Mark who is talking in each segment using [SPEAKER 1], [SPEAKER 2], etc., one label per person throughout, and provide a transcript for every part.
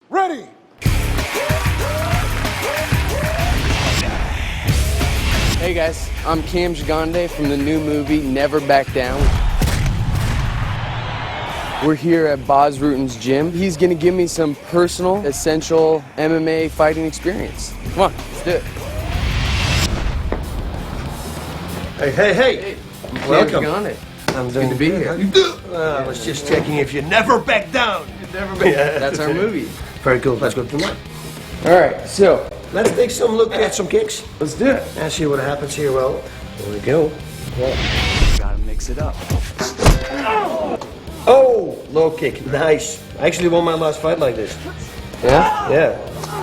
[SPEAKER 1] ready.
[SPEAKER 2] Hey guys, I'm Cam Gigande from the new movie Never Back Down. We're here at Bas Rutten's gym. He's gonna give me some personal, essential MMA fighting experience. Come on, let's do it.
[SPEAKER 3] Hey.
[SPEAKER 2] Welcome. Gigande.
[SPEAKER 3] I'm
[SPEAKER 2] Good to be here.
[SPEAKER 3] I was just checking if you never back down.
[SPEAKER 2] That's our movie.
[SPEAKER 3] Very cool. Let's go to mine.
[SPEAKER 2] All right, so
[SPEAKER 3] Let's take some look at some kicks
[SPEAKER 2] let's do it.
[SPEAKER 3] and see what happens here. Well, here we go.
[SPEAKER 2] Gotta mix it up.
[SPEAKER 3] Oh, low kick. Nice. I actually won my last fight like this.
[SPEAKER 2] Yeah?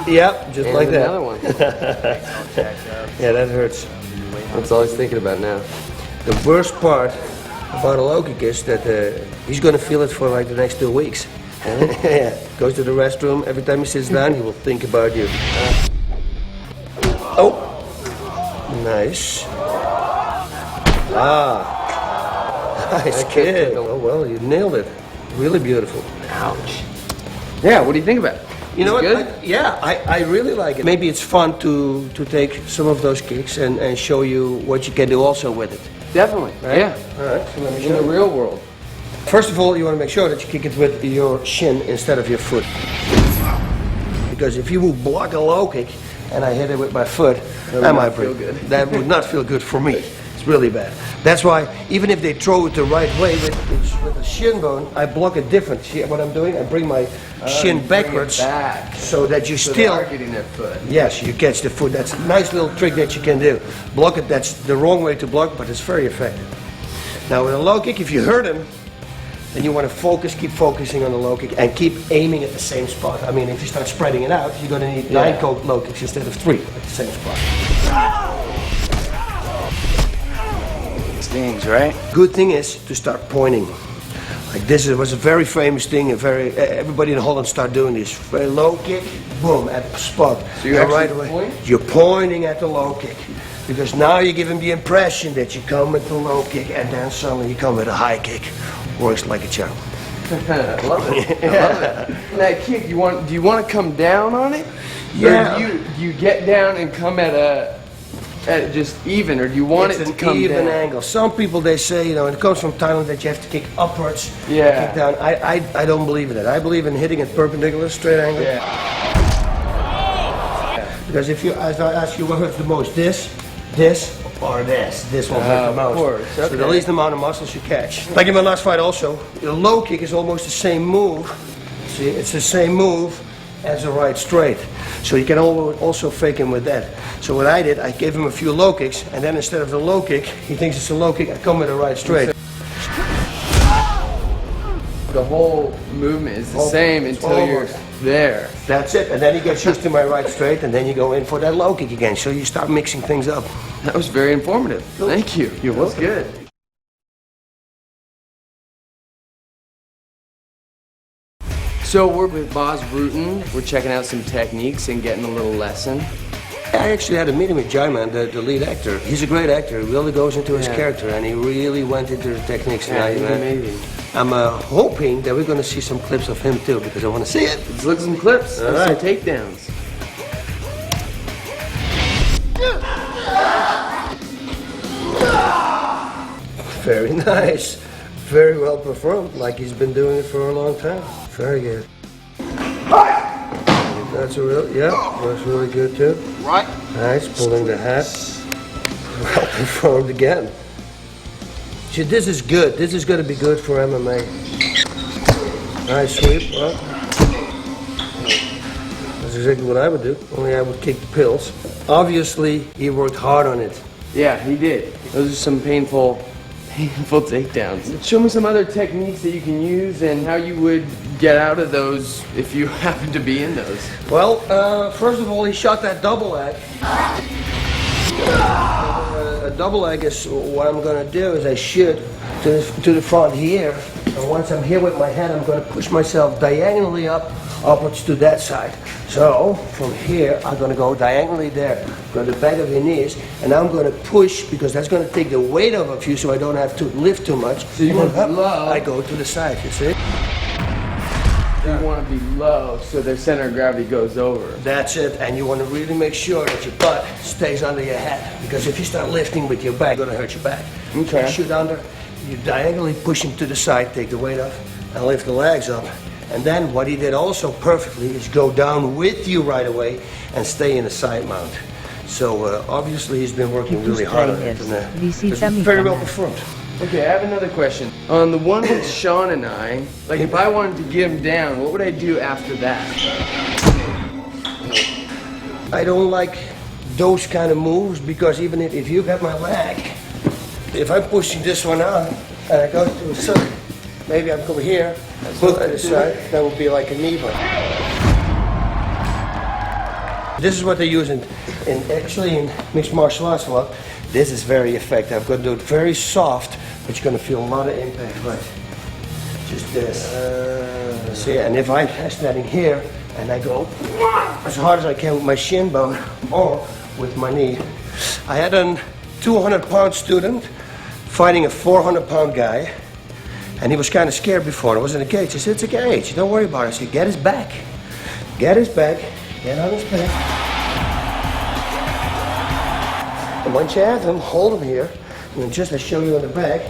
[SPEAKER 3] Yeah, just like that.
[SPEAKER 2] Another one.
[SPEAKER 3] Yeah, that hurts.
[SPEAKER 2] That's all he's thinking about now.
[SPEAKER 3] The worst part about a low kick is that he's going to feel it for like the next 2 weeks. Yeah, goes to the restroom. Every time he sits down, he will think about you. Oh, nice. Nice kick. Oh well, you nailed it. Really beautiful.
[SPEAKER 2] Ouch. Yeah, what do you think about it?
[SPEAKER 3] You know what?
[SPEAKER 2] Good?
[SPEAKER 3] I really like it. Maybe it's fun to take some of those kicks and show you what you can do also with it.
[SPEAKER 2] Definitely.
[SPEAKER 3] Right?
[SPEAKER 2] Yeah.
[SPEAKER 3] All right. So let me
[SPEAKER 2] In
[SPEAKER 3] show
[SPEAKER 2] the
[SPEAKER 3] you.
[SPEAKER 2] real world.
[SPEAKER 3] First of all, you want to make sure that you kick it with your shin instead of your foot. Because if you would block a low kick and I hit it with my foot, that might
[SPEAKER 2] feel
[SPEAKER 3] break.
[SPEAKER 2] good.
[SPEAKER 3] That would not feel good for me. It's really bad. That's why even if they throw it the right way with a shin bone, I block it different. See what I'm doing? I bring my shin backwards
[SPEAKER 2] back.
[SPEAKER 3] so that you
[SPEAKER 2] So
[SPEAKER 3] still...
[SPEAKER 2] they are getting their foot.
[SPEAKER 3] Yes, you catch the foot. That's a nice little trick that you can do. Block it, that's the wrong way to block, but it's very effective. Now with a low kick, if you hurt him, then you want to focus, keep focusing on the low kick and keep aiming at the same spot. I mean, if you start spreading it out, you're going to need 9 low kicks instead of 3 at the same spot.
[SPEAKER 2] Stings, right?
[SPEAKER 3] Good thing is to start pointing. Like this was a very famous thing. Everybody in Holland start doing this. Very low kick, boom, at the spot.
[SPEAKER 2] So you
[SPEAKER 3] And
[SPEAKER 2] actually point?
[SPEAKER 3] You're pointing at the low kick. Because now you give him the impression that you come with the low kick and then suddenly you come with a high kick. Works like a charm.
[SPEAKER 2] I love it. I love it. That kick, do you want to come down on it?
[SPEAKER 3] Yeah.
[SPEAKER 2] Or do you get down and come at just even, or do you want
[SPEAKER 3] It's
[SPEAKER 2] it to
[SPEAKER 3] an
[SPEAKER 2] come
[SPEAKER 3] even
[SPEAKER 2] down?
[SPEAKER 3] angle. Some people, they say, you know, it comes from Thailand that you have to kick upwards,
[SPEAKER 2] Yeah.
[SPEAKER 3] kick down. I don't believe in that. I believe in hitting it perpendicular, straight angle.
[SPEAKER 2] Yeah.
[SPEAKER 3] Because if I ask you what hurts the most, this, or this will hurt the
[SPEAKER 2] Of
[SPEAKER 3] most.
[SPEAKER 2] course,
[SPEAKER 3] So the
[SPEAKER 2] okay.
[SPEAKER 3] least amount of muscles you catch. Like in my last fight also, the low kick is almost the same move. See, it's the same move as a right straight. So you can also fake him with that. So what I did, I gave him a few low kicks, and then instead of the low kick, he thinks it's a low kick, I come with a right straight.
[SPEAKER 2] The whole movement is the same until you're there.
[SPEAKER 3] That's it, and then he gets used to my right straight, and then you go in for that low kick again. So you start mixing things up.
[SPEAKER 2] That was very informative. Thank you.
[SPEAKER 3] You're welcome.
[SPEAKER 2] That's good. So we're with Bas Rutten. We're checking out some techniques and getting a little lesson.
[SPEAKER 3] I actually had a meeting with Jaiman, the lead actor. He's a great actor. He really goes into his
[SPEAKER 2] Yeah.
[SPEAKER 3] character, and he really went into the techniques.
[SPEAKER 2] Yeah,
[SPEAKER 3] And
[SPEAKER 2] he's amazing.
[SPEAKER 3] I'm hoping that we're going to see some clips of him too, because I want to see it.
[SPEAKER 2] Let's look at some clips.
[SPEAKER 3] All
[SPEAKER 2] Some
[SPEAKER 3] right.
[SPEAKER 2] takedowns.
[SPEAKER 3] Very nice. Very well performed, like he's been doing it for a long time. Very good. That's that's really good too.
[SPEAKER 1] Right.
[SPEAKER 3] Nice, pulling the hat. Well performed again. See, this is good. This is going to be good for MMA. Nice sweep. Well, that's exactly what I would do, only I would kick the pills. Obviously, he worked hard on it.
[SPEAKER 2] Yeah, he did. Those are some painful takedowns. Show me some other techniques that you can use and how you would get out of those if you happen to be in those.
[SPEAKER 3] Well, first of all, he shot that double leg. A double leg is what I'm going to do is I shoot to the front here, and once I'm here with my head, I'm going to push myself diagonally upwards to that side. So from here, I'm going to go diagonally there, go to the back of your knees, and I'm going to push because that's going to take the weight off of you, so I don't have to lift too much.
[SPEAKER 2] So you
[SPEAKER 3] And
[SPEAKER 2] want
[SPEAKER 3] then
[SPEAKER 2] low.
[SPEAKER 3] I go to the side. You see?
[SPEAKER 2] You want to be low so their center of gravity goes over.
[SPEAKER 3] That's it, and you want to really make sure that your butt stays under your head, because if you start lifting with your back, it's going to hurt your back.
[SPEAKER 2] Okay.
[SPEAKER 3] You shoot under, you diagonally push him to the side, take the weight off, and lift the legs up. And then what he did also perfectly is go down with you right away and stay in a side mount. So obviously he's been working really hard on it, and it's very well performed.
[SPEAKER 2] Okay, I have another question. On the one with Sean and I, like if I wanted to get him down, what would I do after that?
[SPEAKER 3] I don't like those kind of moves, because even if you got my leg, if I'm pushing this one out and I go to the side, maybe I'm over here, foot to the side, that would be like a knee bar. This is what they use in mixed martial arts a lot. This is very effective. I'm going to do it very soft, but you're going to feel a lot of impact, right? Just this. See, and if I'm standing here and I go as hard as I can with my shin bone or with my knee. I had a 200-pound student fighting a 400-pound guy, and he was kind of scared before. I was in a cage. I said, it's a cage. Don't worry about it. I said, get his back. Get his back. Get on his back. And once you have him, hold him here. And then just to show you on the back,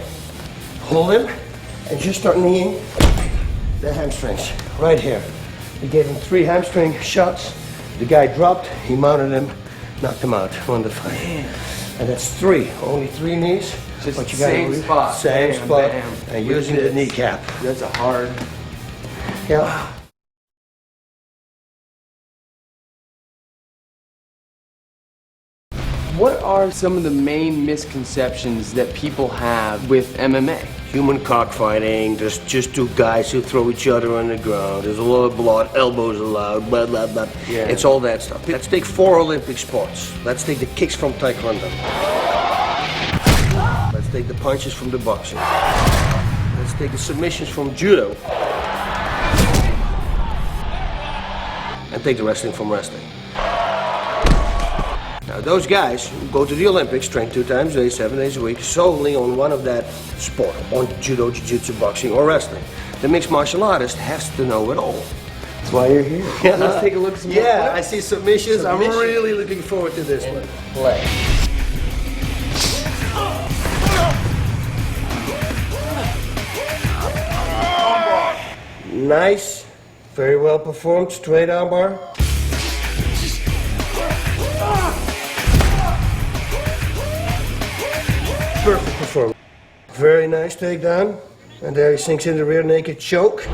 [SPEAKER 3] hold him and just start kneeing the hamstrings right here. He gave him 3 hamstring shots. The guy dropped, he mounted him, knocked him out on the fight. And that's 3, only 3 knees.
[SPEAKER 2] Just
[SPEAKER 3] but you
[SPEAKER 2] same spot.
[SPEAKER 3] Same
[SPEAKER 2] bam,
[SPEAKER 3] spot.
[SPEAKER 2] Bam.
[SPEAKER 3] And using the kneecap.
[SPEAKER 2] That's a hard.
[SPEAKER 3] Yeah.
[SPEAKER 2] What are some of the main misconceptions that people have with MMA?
[SPEAKER 3] Human cockfighting, there's just 2 guys who throw each other on the ground, there's a lot of blood, elbows allowed, blah, blah, blah.
[SPEAKER 2] Yeah.
[SPEAKER 3] It's all that stuff. Let's take 4 Olympic sports. Let's take the kicks from Taekwondo. Let's take the punches from the boxing. Let's take the submissions from Judo. And take the wrestling from wrestling. Now those guys who go to the Olympics, train 2 times a day, 7 days a week, solely on one of that sport, on judo, jiu-jitsu, boxing, or wrestling. The mixed martial artist has to know it all.
[SPEAKER 2] That's why you're here.
[SPEAKER 3] Yeah.
[SPEAKER 2] Let's take a look at some more
[SPEAKER 3] Yeah, I
[SPEAKER 2] clips.
[SPEAKER 3] see submissions. I'm really looking forward to this one.
[SPEAKER 2] Play.
[SPEAKER 3] Nice, very well performed, straight armbar. Perfect performance. Very nice takedown. And there he sinks in the rear naked choke.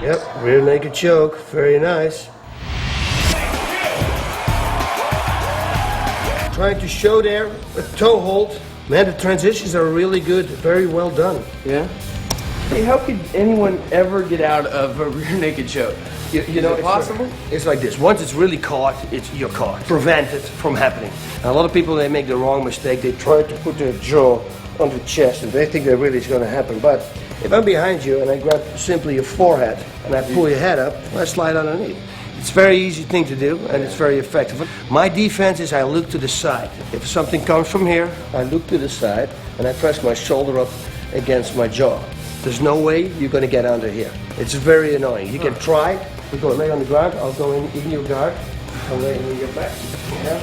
[SPEAKER 3] Yep, rear naked choke. Very nice. Trying to show there a toe hold. Man, the transitions are really good. Very well done.
[SPEAKER 2] Yeah? Hey, how could anyone ever get out of a rear naked choke?
[SPEAKER 3] You know,
[SPEAKER 2] Is it possible?
[SPEAKER 3] It's like this. Once it's really caught, you're caught. Prevent it from happening. And a lot of people, they make the wrong mistake. They try to put their jaw on the chest, and they think that really is going to happen. But if I'm behind you and I grab simply your forehead and I pull your head up, I slide underneath. It's a very easy thing to do, and it's very effective. My defense is I look to the side. If something comes from here, I look to the side, and I press my shoulder up against my jaw. There's no way you're going to get under here. It's very annoying. You can try. We go lay on the ground. I'll go in your guard. I'll lay in your back. Yeah.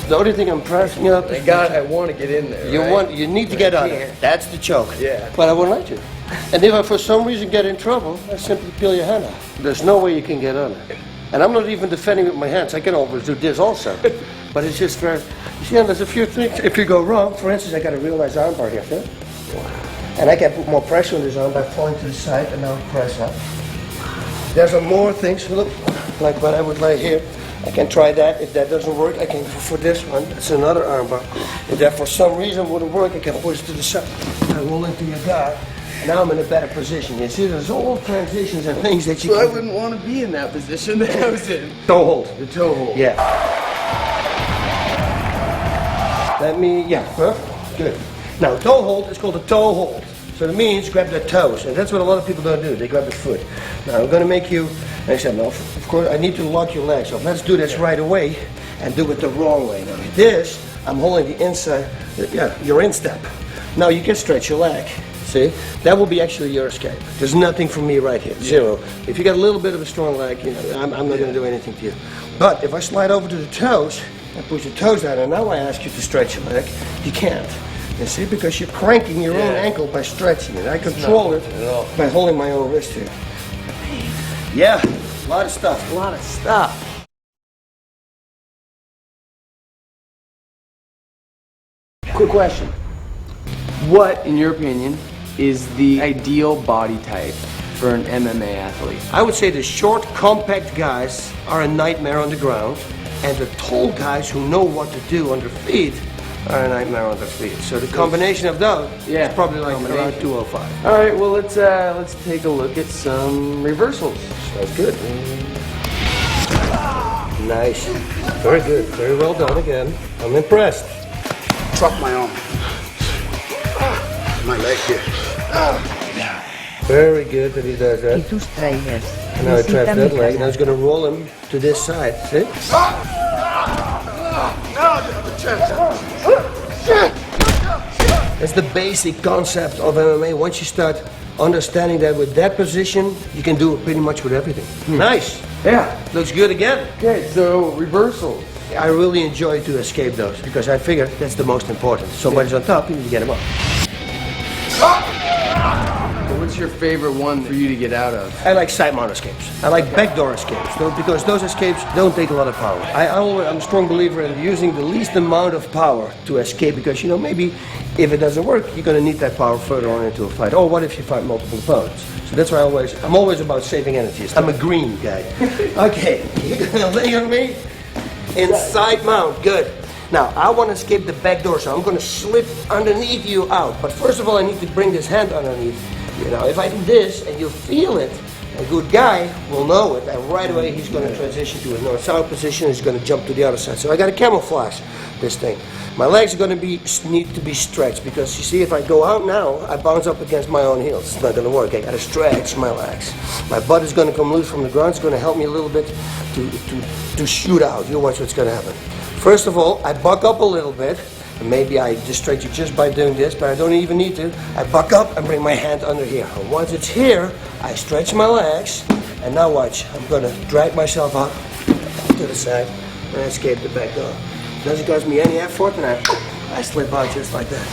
[SPEAKER 3] The only thing I'm pressing up.
[SPEAKER 2] Thank God I want to get in there.
[SPEAKER 3] You need to get under. That's the choke.
[SPEAKER 2] Yeah.
[SPEAKER 3] But I won't let you. And if I for some reason get in trouble, I simply peel your hand off. There's no way you can get under. And I'm not even defending with my hands. I can always do this also. But it's just very. You see, there's a few things. If you go wrong, for instance, I got a real nice armbar here. See? And I can put more pressure on this arm by falling to the side and now press up. There's some more things, look, like what I would lay here. I can try that. If that doesn't work, I can go for this one. It's another armbar. If that for some reason wouldn't work, I can push to the side. I roll into your guard. And now I'm in a better position. You see, there's all transitions and things that you
[SPEAKER 2] So
[SPEAKER 3] can
[SPEAKER 2] I wouldn't want to be in that position that I was in.
[SPEAKER 3] Toe hold.
[SPEAKER 2] The toe hold.
[SPEAKER 3] Yeah. Perfect. Good. Now, toe hold is called a toe hold. So it means grab the toes, and that's what a lot of people don't do. They grab the foot. Now, I'm going to make you, and I said, no, of course, I need to lock your legs off. Let's do this right away and do it the wrong way. Now, this, I'm holding the inside, your instep. Now, you can stretch your leg. See? That will be actually your escape. There's nothing for me right here. Zero. If you got a little bit of a strong leg, you know, I'm not going to do anything to you. But if I slide over to the toes, I push the toes down, and now I ask you to stretch your leg, you can't. You see? Because you're cranking your own ankle by stretching it. I control it by holding my own wrist here. Yeah, a lot of stuff.
[SPEAKER 2] A lot of stuff. Quick question. What, in your opinion, is the ideal body type for an MMA athlete?
[SPEAKER 3] I would say the short, compact guys are a nightmare on the ground, and the tall guys who know what to do on their feet are a nightmare on their feet. So the combination of those is probably like around 205.
[SPEAKER 2] All right, well, let's take a look at some reversals.
[SPEAKER 3] Sounds good. Nice. Very good. Very well done again. I'm impressed.
[SPEAKER 1] Drop my arm. My leg here.
[SPEAKER 3] Very good that he does that.
[SPEAKER 4] Y tus tráilers.
[SPEAKER 3] And now he traps that leg. Now he's going to roll him to this side. See? That's the basic concept of MMA. Once you start understanding that with that position, you can do it pretty much with everything. Nice.
[SPEAKER 2] Yeah.
[SPEAKER 3] Looks good again.
[SPEAKER 2] Okay, so reversals.
[SPEAKER 3] I really enjoy to escape those because I figure that's the most important. Somebody's on top, you need to get him up.
[SPEAKER 2] What's your favorite one for you to get out of?
[SPEAKER 3] I like side mount escapes. I like backdoor escapes, because those escapes don't take a lot of power. I'm a strong believer in using the least amount of power to escape because, you know, maybe if it doesn't work, you're going to need that power further on into a fight. Or what if you fight multiple opponents? So that's why I'm always about saving energy. I'm a green guy. Okay, you're going to lay on me in side mount. Good. Now, I want to escape the back door, so I'm going to slip underneath you out. But first of all, I need to bring this hand underneath. You know, if I do this and you feel it, a good guy will know it, and right away he's going to transition to a north-south position. He's going to jump to the other side. So I got to camouflage this thing. My legs are going to need to be stretched because you see, if I go out now, I bounce up against my own heels. It's not going to work. I got to stretch my legs. My butt is going to come loose from the ground. It's going to help me a little bit to shoot out. You watch what's going to happen. First of all, I buck up a little bit. And maybe I distract you just by doing this, but I don't even need to. I buck up and bring my hand under here. And once it's here, I stretch my legs. And now watch, I'm going to drag myself up to the side and escape the back door. Doesn't cost me any effort, and I slip out just like that.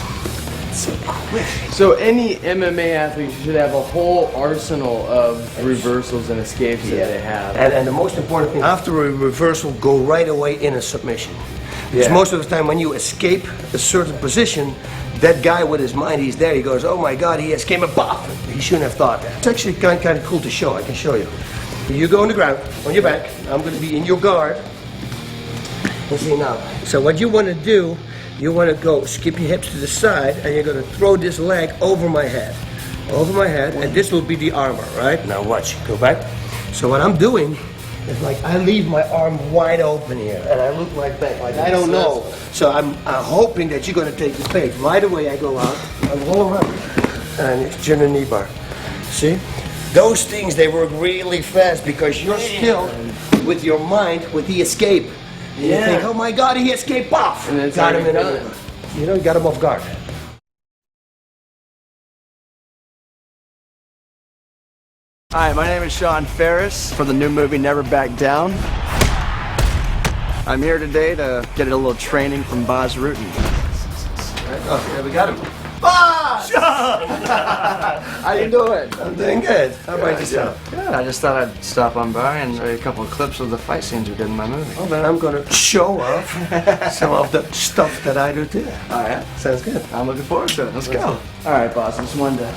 [SPEAKER 3] It's so quick.
[SPEAKER 2] So any MMA athlete should have a whole arsenal of reversals and escapes that they have.
[SPEAKER 3] And the most important thing, after a reversal, go right away in a submission. Because most of the time when you escape a certain position, that guy with his mind, he's there, he goes, oh my God, he escaped a buff. He shouldn't have thought that. It's actually kind of cool to show. I can show you. You go on the ground, on your back. I'm going to be in your guard. You see now. So what you want to do, you want to go skip your hips to the side, and you're going to throw this leg over my head. Over my head, and this will be the armor, right? Now watch, go back. So what I'm doing, it's like I leave my arm wide open here, and I look like that, like I don't know. So I'm hoping that you're going to take the bait. Right away I go out, I roll around, and it's chin and knee bar. See? Those things, they work really fast because you're still with your mind, with the escape. And you think, oh my God, he escaped off.
[SPEAKER 2] And it's
[SPEAKER 3] got him in a, you know, got him off guard.
[SPEAKER 5] Hi, my name is Sean Ferris for the new movie Never Back Down. I'm here today to get a little training from Baz Rutten.
[SPEAKER 3] Oh, yeah, we got him.
[SPEAKER 5] Baz! How you doing?
[SPEAKER 3] I'm doing good. How about yourself?
[SPEAKER 5] Good. I just thought I'd stop on by and show you a couple of clips of the fight scenes we did in my movie.
[SPEAKER 3] Well, then I'm going to show off some of the stuff that I do too.
[SPEAKER 5] All right.
[SPEAKER 3] Sounds good.
[SPEAKER 5] I'm looking forward to it. Let's go. All right, boss. I just wanted to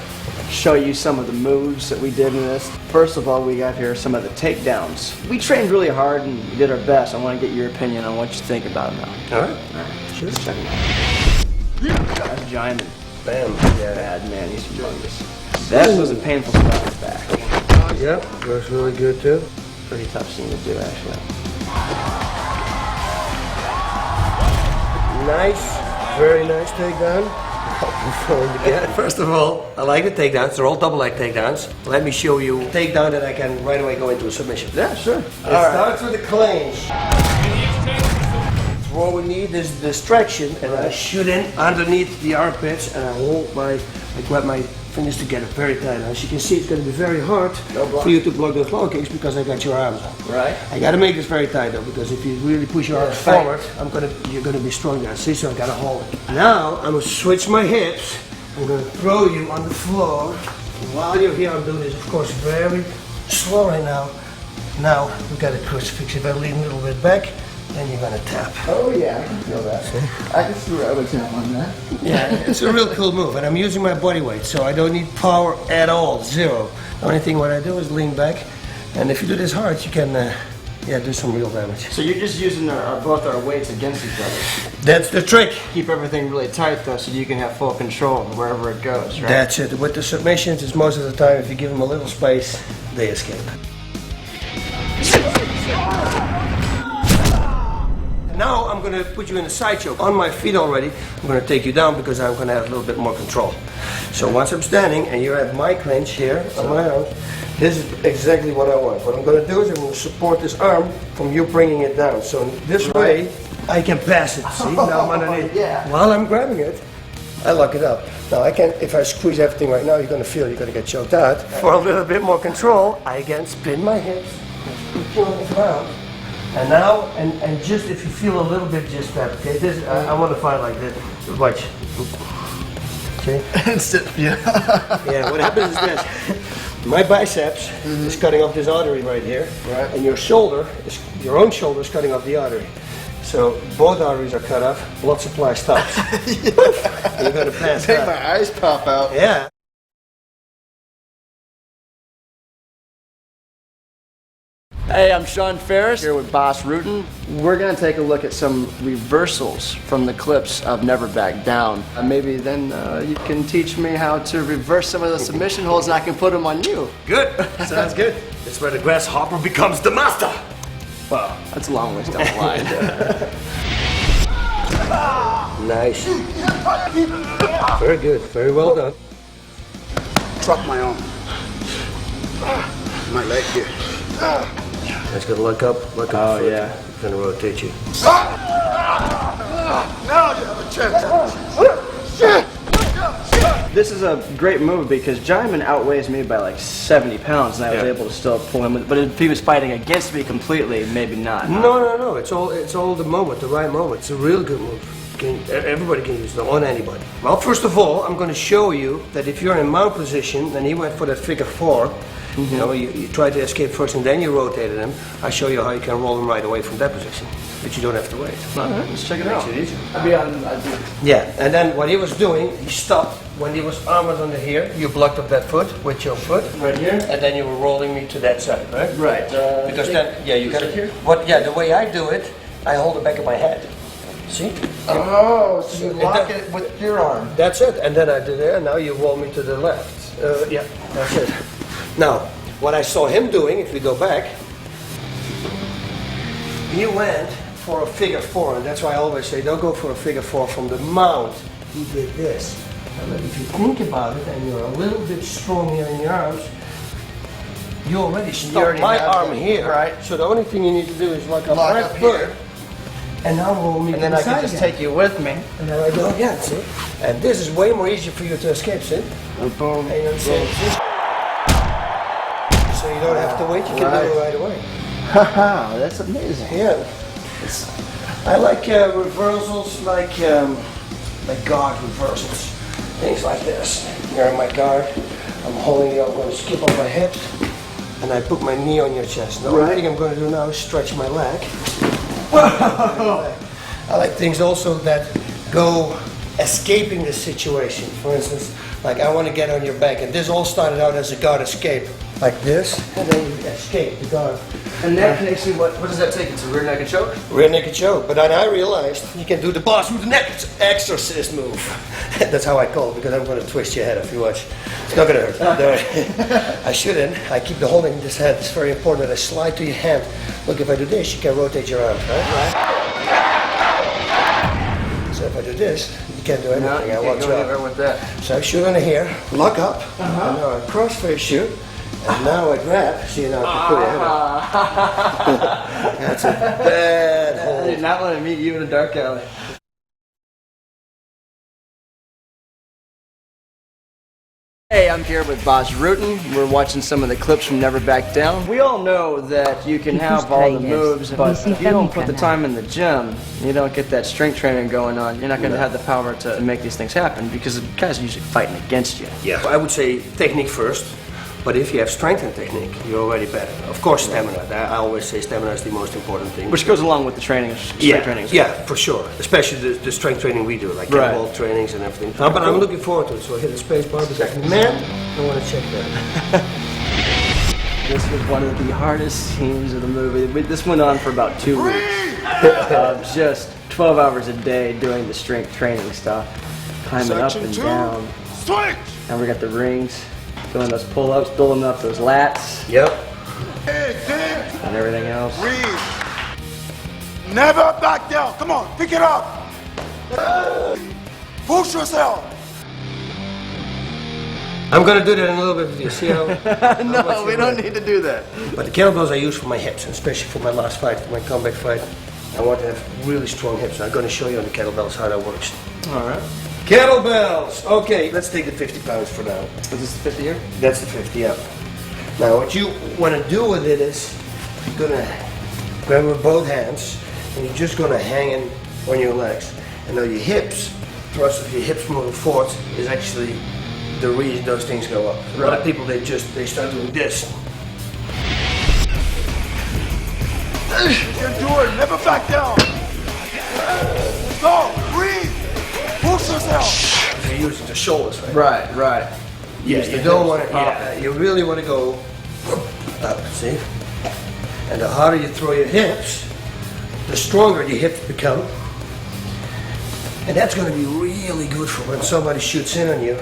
[SPEAKER 5] show you some of the moves that we did in this. First of all, we got here some of the takedowns. We trained really hard and we did our best. I want to get your opinion on what you think about them now.
[SPEAKER 3] All right.
[SPEAKER 5] All right. Sure. Check them out. That's Jaimin.
[SPEAKER 3] Bam. Yeah.
[SPEAKER 5] Bad man. He's humongous. That was a painful spot on his back.
[SPEAKER 3] Yep. Works really good too.
[SPEAKER 5] Pretty tough scene to do, actually.
[SPEAKER 3] Nice. Very nice takedown. First of all, I like the takedowns. They're all double leg takedowns. Let me show you a takedown that I can right away go into a submission.
[SPEAKER 5] Yeah, sure.
[SPEAKER 3] It starts with the clinch. What we need is distraction, and I shoot in underneath the armpits, and I grab my fingers together very tight. As you can see, it's going to be very hard for you to block those low kicks because I got your arms up.
[SPEAKER 5] Right.
[SPEAKER 3] I got to make this very tight though, because if you really push your arms forward, you're going to be strong there. See, so I got to hold it. Now I'm going to switch my hips. I'm going to throw you on the floor. While you're here, I'm doing this, of course, very slow right now. Now we got a crucifix. If I lean a little bit back, then you're gonna tap.
[SPEAKER 5] Oh yeah, I can feel that. I can see where I would tap on that.
[SPEAKER 3] Yeah, it's a real cool move, and I'm using my body weight, so I don't need power at all, zero. The only thing what I do is lean back, and if you do this hard, you can, do some real damage.
[SPEAKER 5] So you're just using both our weights against each other.
[SPEAKER 3] That's the trick.
[SPEAKER 5] Keep everything really tight though, so you can have full control wherever it goes, right?
[SPEAKER 3] That's it. With the submissions, it's most of the time, if you give them a little space, they escape. Now I'm going to put you in a side choke. On my feet already, I'm going to take you down because I'm going to have a little bit more control. So once I'm standing and you have my clinch here on my arm, this is exactly what I want. What I'm going to do is I'm going to support this arm from you bringing it down. So this way, I can pass it. See, now I'm underneath.
[SPEAKER 5] Yeah.
[SPEAKER 3] While I'm grabbing it, I lock it up. Now I can, if I squeeze everything right now, you're going to feel you're going to get choked out. For a little bit more control, I again spin my hips, put you on the ground. And now, and just if you feel a little bit, just that, okay? This, I want to find like this. Watch. Okay? Yeah, what happens is this. My biceps is cutting off this artery right here.
[SPEAKER 5] Right.
[SPEAKER 3] And your your own shoulder is cutting off the artery. So both arteries are cut off, blood supply stops. You're going to pass
[SPEAKER 1] Make
[SPEAKER 3] out.
[SPEAKER 1] my eyes pop out.
[SPEAKER 3] Yeah.
[SPEAKER 5] Hey, I'm Sean Ferris here with Boss Rutan. We're gonna take a look at some reversals from the clips of Never Back Down. Maybe then you can teach me how to reverse some of the submission holds and I can put them on you.
[SPEAKER 3] Good. Sounds good. That's where the grasshopper becomes the master.
[SPEAKER 5] Well, that's a long ways down the line.
[SPEAKER 3] Nice. Very good. Very well done.
[SPEAKER 1] Drop my arm. My leg here.
[SPEAKER 3] That's gonna look up. Look up.
[SPEAKER 5] Oh, yeah.
[SPEAKER 3] It's gonna rotate you.
[SPEAKER 1] Now you have a chance.
[SPEAKER 5] This is a great move because Jaimin outweighs me by like 70 pounds and I was able to still pull him. But if he was fighting against me completely, maybe not.
[SPEAKER 3] No. It's all the moment, the right moment. It's a real good move. Everybody can use it on anybody. Well, first of all, I'm going to show you that if you're in mount position, and he went for that figure four, you know, you try to escape first and then you rotated him. I show you how you can roll him right away from that position, but you don't have to wait.
[SPEAKER 5] All right, let's check it out.
[SPEAKER 3] Makes it easier.
[SPEAKER 5] I'll be on.
[SPEAKER 3] Yeah, and then what he was doing, he stopped when he was arm was under here. You blocked up that foot with your foot right here, and then you were rolling me to that side, right?
[SPEAKER 5] Right.
[SPEAKER 3] Because then, you got it here. The way I do it, I hold the back of my head. See?
[SPEAKER 5] Oh, so you lock it with your arm.
[SPEAKER 3] That's it, and then I do there, and now you roll me to the left. Yeah, that's it. Now, what I saw him doing, if we go back, he went for a figure four, and that's why I always say don't go for a figure four from the mount. He did this. And if you think about it, and you're a little bit strong here in your arms, you already stopped my arm here.
[SPEAKER 5] Right.
[SPEAKER 3] So the only thing you need to do is lock up my foot. And now roll me to the side.
[SPEAKER 5] And then I can just take you with me.
[SPEAKER 3] And then I go again, see? And this is way more easier for you to escape, see?
[SPEAKER 5] Boom.
[SPEAKER 3] And you see? So you don't have to wait, you can do it right away.
[SPEAKER 5] Haha, that's amazing.
[SPEAKER 3] Yeah. I like reversals like guard reversals. Things like this. You're in my guard, I'm holding you, I'm going to skip on my hips, and I put my knee on your chest. The only thing I'm going to do now is stretch my leg. I like things also that go escaping the situation. For instance, like I want to get on your back, and this all started out as a guard escape, like this, and then you escape the guard.
[SPEAKER 5] And that can actually, what does that take? It's a rear naked choke?
[SPEAKER 3] Rear naked choke, but then I realized you can do the boss with the neck exorcist move. That's how I call it, because I'm going to twist your head if you watch. It's not going to hurt. I shouldn't. I keep the holding this head. It's very important that I slide to your hand. Look, if I do this, you can rotate your arm, right? So if I do this, you can't do anything.
[SPEAKER 5] No, you can't go anywhere with that.
[SPEAKER 3] So I shoot under here, lock up, and now I cross face shoot, and now I grab. See, now I can put your head up. That's a bad hold.
[SPEAKER 5] I did not want to meet you in a dark alley. Hey, I'm here with Boss Rutan. We're watching some of the clips from Never Back Down. We all know that you can have all the moves, but if you don't put the time in the gym, you don't get that strength training going on, you're not going to have the power to make these things happen because the guys are usually fighting against you.
[SPEAKER 3] Yeah, I would say technique first, but if you have strength and technique, you're already better. Of course, stamina. I always say stamina is the most important thing.
[SPEAKER 5] Which goes along with the training, strength training.
[SPEAKER 3] Yeah, for sure. Especially the strength training we do, like kettlebell trainings and everything. But I'm looking forward to it, so I hit the space bar because, man, I want to check that.
[SPEAKER 5] This was one of the hardest scenes of the movie. This went on for about 2 weeks. Just 12 hours a day doing the strength training stuff. Climbing up and down.
[SPEAKER 1] Switch!
[SPEAKER 5] And we got the rings. Doing those pull-ups, building up those lats.
[SPEAKER 3] Yep.
[SPEAKER 1] Hey, dig!
[SPEAKER 5] And everything else.
[SPEAKER 1] Breathe. Never back down. Come on, pick it up. Push yourself.
[SPEAKER 3] I'm going to do that in a little bit with you. See how?
[SPEAKER 5] No, we don't need to do that.
[SPEAKER 3] But the kettlebells I use for my hips, especially for my last fight, for my comeback fight. I want to have really strong hips. I'm going to show you on the kettlebells how that works.
[SPEAKER 5] All right.
[SPEAKER 3] Kettlebells! Okay, let's take the 50 pounds for now.
[SPEAKER 5] Is this the 50 here?
[SPEAKER 3] That's the 50, yeah. Now what you want to do with it is, you're going to grab it with both hands, and you're just going to hang it on your legs. And now your hips, thrust of your hips moving forward is actually the reason those things go up. A lot of people, they start doing this.
[SPEAKER 1] You can do it. Never back down. Go. Breathe. Push yourself.
[SPEAKER 3] You're using the shoulders, right?
[SPEAKER 5] Right.
[SPEAKER 3] Yeah, you don't want to, you really want to go up, see? And the harder you throw your hips, the stronger your hips become. And that's going to be really good for when somebody shoots in on you,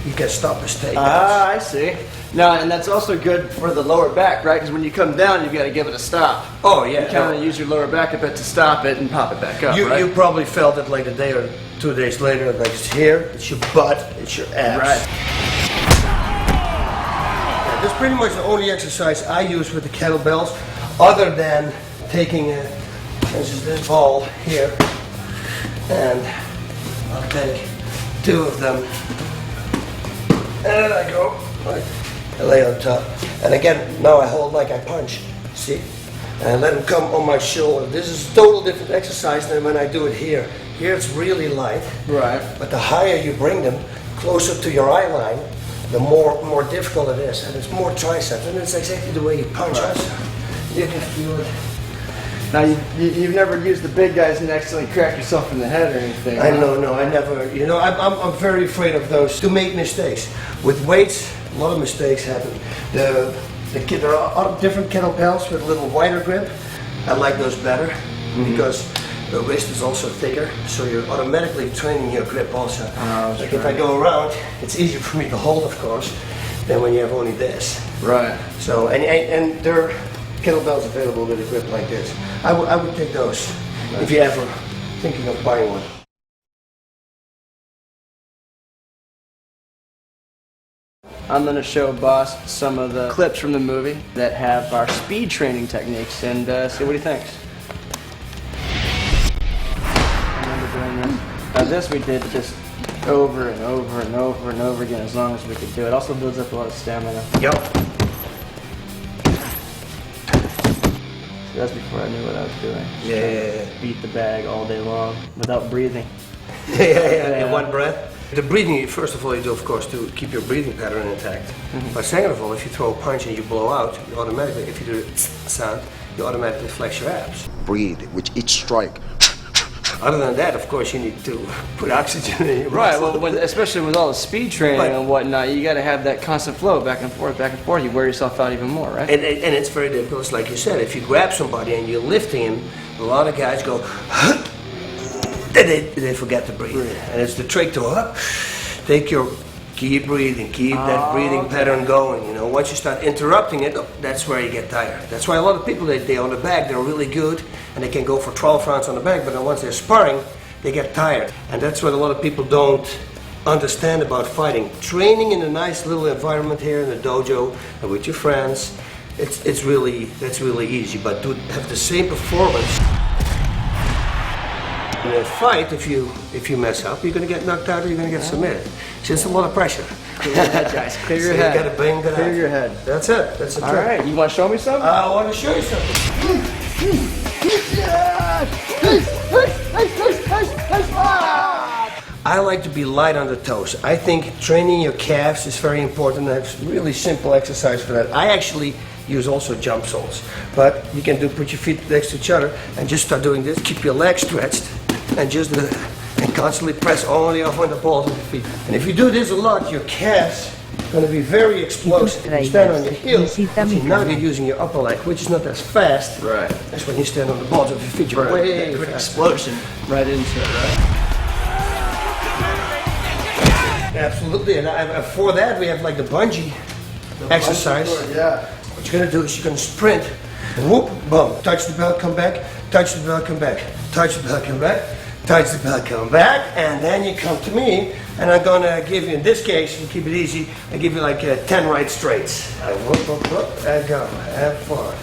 [SPEAKER 3] you can stop mistakes.
[SPEAKER 5] Ah, I see. Now, and that's also good for the lower back, right? Because when you come down, you've got to give it a stop.
[SPEAKER 3] Oh, yeah.
[SPEAKER 5] You kind of use your lower back a bit to stop it and pop it back up, right?
[SPEAKER 3] You probably felt it like a day or 2 days later, like it's here, it's your butt, it's your abs.
[SPEAKER 5] Right.
[SPEAKER 3] Yeah, this is pretty much the only exercise I use with the kettlebells, other than taking this ball here, and I'll take 2 of them, and I go, like, I lay on top. And again, now I hold like I punch, see? And I let them come on my shoulder. This is a total different exercise than when I do it here. Here it's really light,
[SPEAKER 5] Right.
[SPEAKER 3] but the higher you bring them closer to your eye line, the more difficult it is. And it's more triceps, and it's exactly the way you punch us. You can feel it.
[SPEAKER 5] Now, you've never used the big guys and accidentally cracked yourself in the head or anything?
[SPEAKER 3] I know, I never, you know, I'm very afraid of those, to make mistakes. With weights, a lot of mistakes happen. There are different kettlebells with a little wider grip. I like those better because the wrist is also thicker, so you're automatically training your grip also. Like if I go around, it's easier for me to hold, of course, than when you have only this.
[SPEAKER 5] Right.
[SPEAKER 3] So, and there are kettlebells available with a grip like this. I would take those if you're ever thinking of buying one.
[SPEAKER 5] I'm going to show Boss some of the clips from the movie that have our speed training techniques and see what he thinks. I remember doing this. Now this we did just over and over and over and over again as long as we could do it. Also builds up a lot of stamina.
[SPEAKER 3] Yep.
[SPEAKER 5] So that's before I knew what I was doing.
[SPEAKER 3] Yeah.
[SPEAKER 5] Beat the bag all day long without breathing.
[SPEAKER 3] In one breath. The breathing, first of all, you do, of course, to keep your breathing pattern intact. But second of all, if you throw a punch and you blow out, you automatically, if you do the sound, you automatically flex your abs.
[SPEAKER 1] Breathe with each strike.
[SPEAKER 3] Other than that, of course, you need to put oxygen in your
[SPEAKER 5] Right,
[SPEAKER 3] muscle.
[SPEAKER 5] well, especially with all the speed training and whatnot, you got to have that constant flow back and forth, back and forth. You wear yourself out even more, right?
[SPEAKER 3] And it's very difficult. It's like you said, if you grab somebody and you're lifting him, a lot of guys go, they forget to breathe. And it's the trick to keep breathing, keep that breathing pattern going. You know, once you start interrupting it, that's where you get tired. That's why a lot of people, they on the back, they're really good and they can go for 12 rounds on the back, but then once they're sparring, they get tired. And that's what a lot of people don't understand about fighting. Training in a nice little environment here in the dojo and with your friends, that's really easy. But to have the same performance in a fight, if you mess up, you're going to get knocked out or you're going to get submitted. So it's a lot of pressure.
[SPEAKER 5] Clear your head, guys. Clear your
[SPEAKER 3] So
[SPEAKER 5] head.
[SPEAKER 3] You gotta bang that.
[SPEAKER 5] Clear your head.
[SPEAKER 3] That's it. That's the trick.
[SPEAKER 5] All right. You want to show me something?
[SPEAKER 3] I want to show you something. I like to be light on the toes. I think training your calves is very important. That's really simple exercise for that. I actually use also jump soles, but you can put your feet next to each other and just start doing this. Keep your legs stretched and just do that. And constantly press only up on the balls of your feet. And if you do this a lot, your calves are going to be very explosive. You stand on your heels, so now you're using your upper leg, which is not as fast.
[SPEAKER 5] Right.
[SPEAKER 3] That's when you stand on the balls of your feet. You're way
[SPEAKER 5] Quick
[SPEAKER 3] fast.
[SPEAKER 5] explosion right into it, right?
[SPEAKER 3] Absolutely, and for that we have like the bungee exercise.
[SPEAKER 1] Yeah.
[SPEAKER 3] What you're gonna do is you're gonna sprint, whoop, boom, touch the belt, come back, touch the belt, come back, touch the belt, come back, touch the belt, come back, and then you come to me, and I'm gonna give you, in this case, we'll keep it easy, I give you like 10 right straights. Whoop, whoop, whoop, and go, and forward,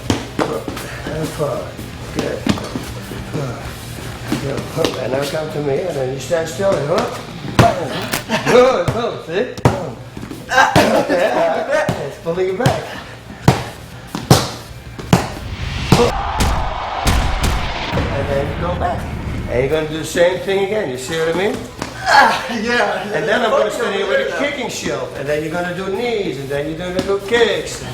[SPEAKER 3] whoop, and forward, good, good, whoop, and now come to me, and then you stand still, and whoop. Good, good, see? Yeah, it's pulling it back. And then you go back. And you're going to do the same thing again, you see what I mean?
[SPEAKER 1] Yeah.
[SPEAKER 3] And then I'm going to stand here with a kicking shield. And then you're going to do knees, and then you're going to do kicks.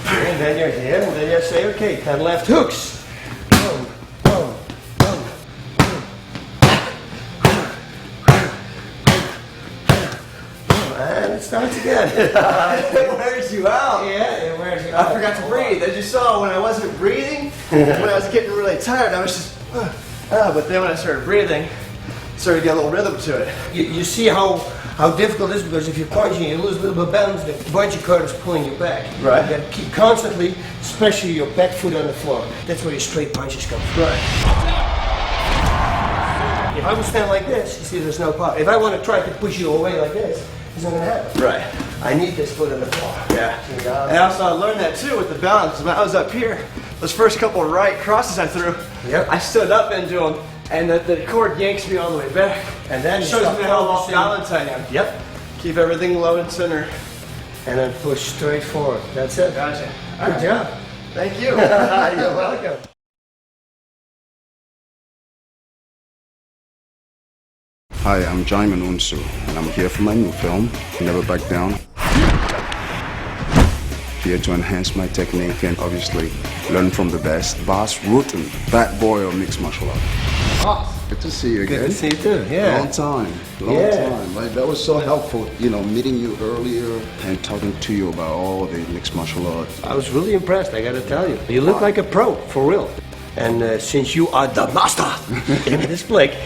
[SPEAKER 3] And then you're here, and then you say, okay, 10 left hooks. Boom, boom. And it starts again.
[SPEAKER 5] It wears you out.
[SPEAKER 3] Yeah, it wears you out.
[SPEAKER 5] I forgot to breathe. As you saw, when I wasn't breathing, when I was getting really tired, I was just, but then when I started breathing, started to get a little rhythm to it.
[SPEAKER 3] You see how difficult it is, because if you're punching, you lose a little bit of balance, the bungee cord is pulling you back.
[SPEAKER 5] Right.
[SPEAKER 3] You gotta keep constantly, especially your back foot on the floor. That's where your straight punches come from.
[SPEAKER 5] Right.
[SPEAKER 3] If I would stand like this, you see there's no power. If I want to try to push you away like this, it's not gonna happen.
[SPEAKER 5] Right.
[SPEAKER 3] I need this foot on the floor.
[SPEAKER 5] Yeah. And also I learned that too with the balance. When I was up here, those first couple of right crosses I threw,
[SPEAKER 3] Yep.
[SPEAKER 5] I stood up into them, and the cord yanks me all the way back.
[SPEAKER 3] And then you
[SPEAKER 5] Shows
[SPEAKER 3] stop
[SPEAKER 5] me how off
[SPEAKER 3] focusing.
[SPEAKER 5] balance I am.
[SPEAKER 3] Yep.
[SPEAKER 5] Keep everything low and center.
[SPEAKER 3] And then push straight forward. That's it.
[SPEAKER 5] Gotcha.
[SPEAKER 3] Good job.
[SPEAKER 5] Thank you.
[SPEAKER 3] You're welcome.
[SPEAKER 4] Hi, I'm Jaimin Unsu, and I'm here for my new film, Never Back Down. Here to enhance my technique and obviously learn from the best. Bas Rutten, that boy of mixed martial art. Ah, good to see you again.
[SPEAKER 3] Good to see you too, yeah.
[SPEAKER 4] Long time. Like, that was so helpful, meeting you earlier and talking to you about all the mixed martial arts.
[SPEAKER 3] I was really impressed, I gotta tell you. You look like a pro, for real. And since you are the master in this flick,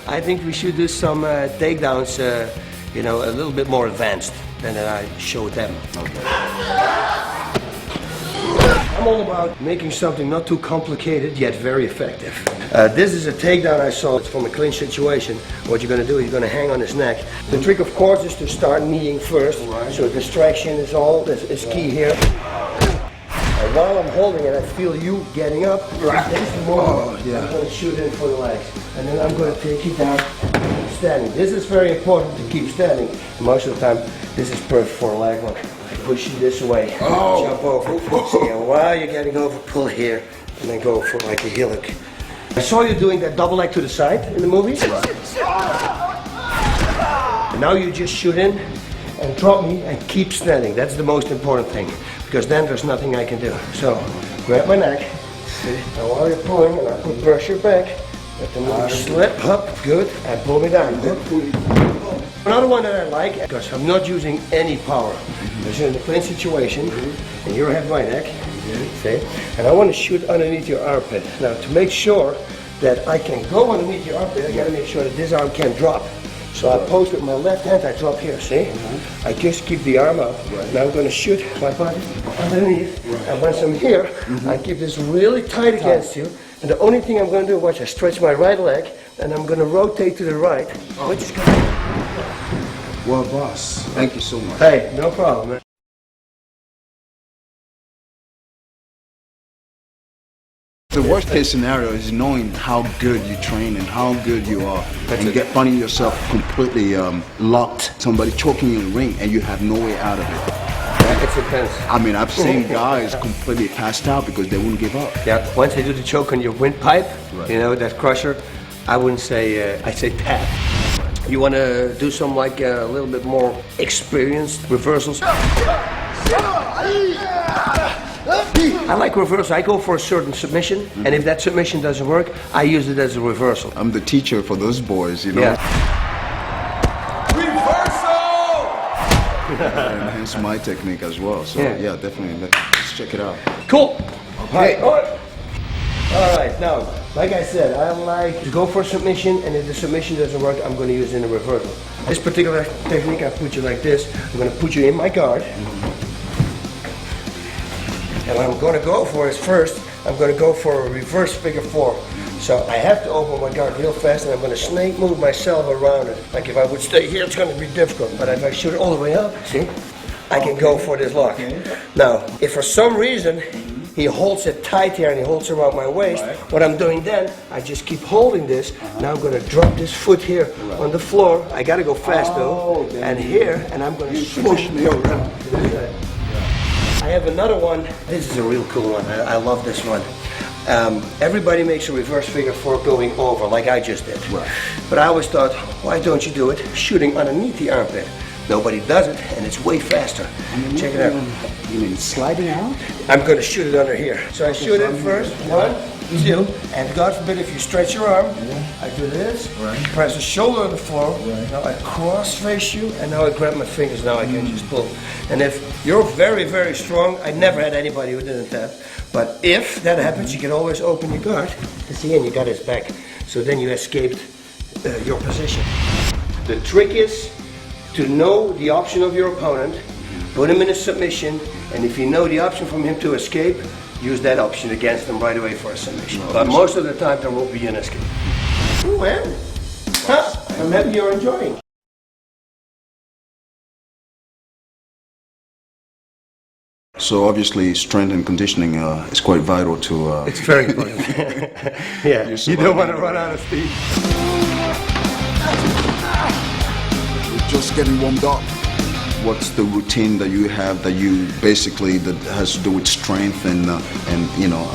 [SPEAKER 3] I think we should do some takedowns, a little bit more advanced than I showed them.
[SPEAKER 4] Okay.
[SPEAKER 3] I'm all about making something not too complicated, yet very effective. This is a takedown I saw. It's from a clinch situation. What you're going to do, you're going to hang on his neck. The trick, of course, is to start kneeing first. Right. So distraction is key here. And while I'm holding it, I feel you getting up. Right. That's the moment. I'm going to shoot in for the legs. And then I'm going to take you down and keep standing. This is very important to keep standing. Most of the time, this is perfect for a leg lock. I push you this way. Jump over. So while you're getting over, pull here. And then go for like a heel hook. I saw you doing that double leg to the side in the movie. And now you just shoot in and drop me and keep standing. That's the most important thing, because then there's nothing I can do. So grab my neck, and while you're pulling, and I put pressure back, let the knee slip up, good, and pull me down. Another one that I like, because I'm not using any power. Because you're in a clean situation, and you have my neck, see? And I want to shoot underneath your armpit. Now, to make sure that I can go underneath your armpit, I got to make sure that this arm can drop. So I pose with my left hand, I drop here, see? I just keep the arm up. Now I'm going to shoot my body underneath. And once I'm here, I keep this really tight against you. And the only thing I'm going to do, watch, I stretch my right leg, and I'm going to rotate to the right. Which is going to...
[SPEAKER 4] Well, boss, thank you so much.
[SPEAKER 3] Hey, no problem, man.
[SPEAKER 4] The worst case scenario is knowing how good you train and how good you are, and finding yourself completely locked. Somebody choking you in the ring and you have no way out of it.
[SPEAKER 3] Yeah, it's intense.
[SPEAKER 4] I mean, I've seen guys completely passed out because they wouldn't give up.
[SPEAKER 3] Yeah, once they do the choke on your windpipe, you know, that crusher, I wouldn't say, I'd say tap. You want to do some like a little bit more experienced reversals? I like reversal. I go for a certain submission, and if that submission doesn't work, I use it as a reversal.
[SPEAKER 4] I'm the teacher for those boys, you know.
[SPEAKER 3] Yeah.
[SPEAKER 4] Enhance my technique as well. So yeah, definitely. Let's check it out.
[SPEAKER 3] Cool. Okay. All right. Now, like I said, I like to go for a submission, and if the submission doesn't work, I'm going to use it in a reversal. This particular technique, I put you like this. I'm going to put you in my guard. And what I'm going to go for is first, I'm going to go for a reverse figure four. So I have to open my guard real fast, and I'm going to snake move myself around it. Like if I would stay here, it's going to be difficult. But if I shoot it all the way up, see, I can go for this lock. Now, if for some reason he holds it tight here and he holds it around my waist, what I'm doing then, I just keep holding this. Now I'm going to drop this foot here on the floor. I got to go fast though. And here, and I'm going to push me around. I have another one. This is a real cool one. I love this one. Everybody makes a reverse figure four going over, like I just did. Right. But I always thought, why don't you do it shooting underneath the armpit? Nobody does it, and it's way faster. Check it out.
[SPEAKER 4] You mean sliding out?
[SPEAKER 3] I'm going to shoot it under here. So I shoot it first, 1, 2, and God forbid if you stretch your arm, I do this, press the shoulder on the floor, now I cross face you, and now I grab my fingers, now I can just pull. And if you're very, very strong, I never had anybody who didn't tap, but if that happens, you can always open your guard, see, and you got his back. So then you escaped your position. The trick is to know the option of your opponent, put him in a submission, and if you know the option from him to escape, use that option against them right away for a submission. But most of the time there won't be an escape. Well, I'm happy you're enjoying.
[SPEAKER 4] So obviously strength and conditioning is quite vital to...
[SPEAKER 3] It's very important. Yeah, you don't want to run out of speed.
[SPEAKER 4] Just getting warmed up. What's the routine that you have that you basically that has to do with strength and you know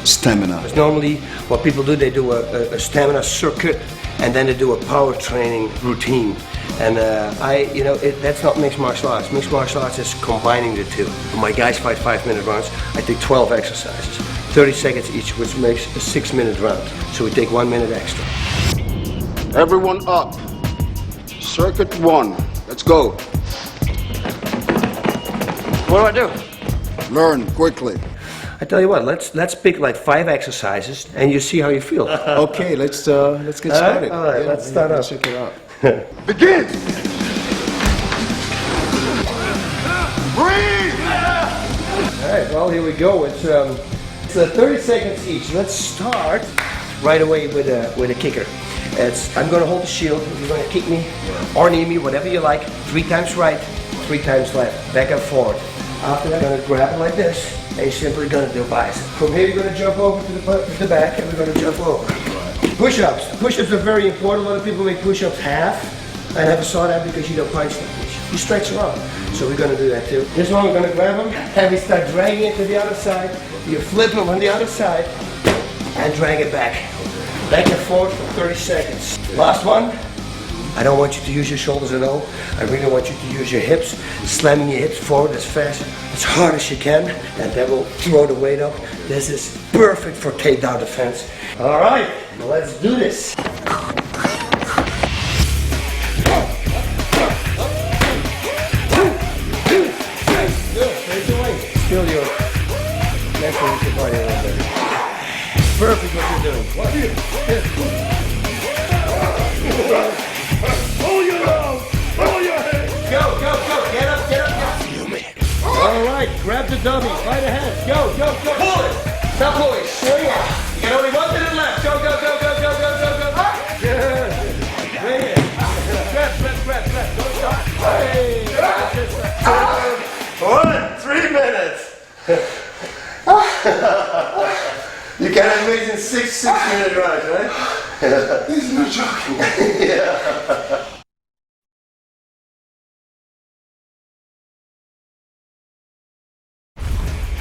[SPEAKER 4] stamina?
[SPEAKER 3] Because normally what people do, they do a stamina circuit and then they do a power training routine. And that's not mixed martial arts. Mixed martial arts is combining the two. When my guys fight 5-minute rounds, I take 12 exercises, 30 seconds each, which makes a 6-minute round. So we take 1 minute extra.
[SPEAKER 4] Everyone up. Circuit 1. Let's go.
[SPEAKER 3] What do?
[SPEAKER 4] Learn quickly.
[SPEAKER 3] I tell you what, let's pick like 5 exercises and you see how you feel.
[SPEAKER 4] Okay, let's get started.
[SPEAKER 3] All right, let's start out.
[SPEAKER 4] Check it out.
[SPEAKER 1] Begin! Breathe!
[SPEAKER 3] All right, well, here we go. It's 30 seconds each. Let's start right away with a kicker. I'm going to hold the shield. You're going to kick me or knee me, whatever you like. 3 times right, 3 times left, back and forward. After that, I'm going to grab it like this, and you're simply going to do bicep. From here, you're going to jump over to the back, and we're going to jump over. Push-ups. Push-ups are very important. A lot of people make push-ups half. I never saw that because you don't punch the push. You stretch your arm. So we're going to do that too. This one, we're going to grab them, and we start dragging it to the other side. You flip them on the other side, and drag it back. Back and forth for 30 seconds. Last one. I don't want you to use your shoulders at all. I really want you to use your hips, slamming your hips forward as fast, as hard as you can, and that will throw the weight up. This is perfect for takedown defense. All right, let's do this. Feel your neck with your body a little bit. Perfect what you're doing. What?
[SPEAKER 1] Pull your nose! Pull your head!
[SPEAKER 3] Go, go, go! Get up, get up, get up! Feel me. All right, grab the dummy by the hands. Go, go, go! Pull it! Stop pulling. Swing it. You got only 1 minute left. Go, go, go, go, go, go, go, go! Good. Bring it. Grab. Don't stop. Hey! 1, 3 minutes. You can imagine six-minute runs, right?
[SPEAKER 1] He's not joking.
[SPEAKER 3] Yeah.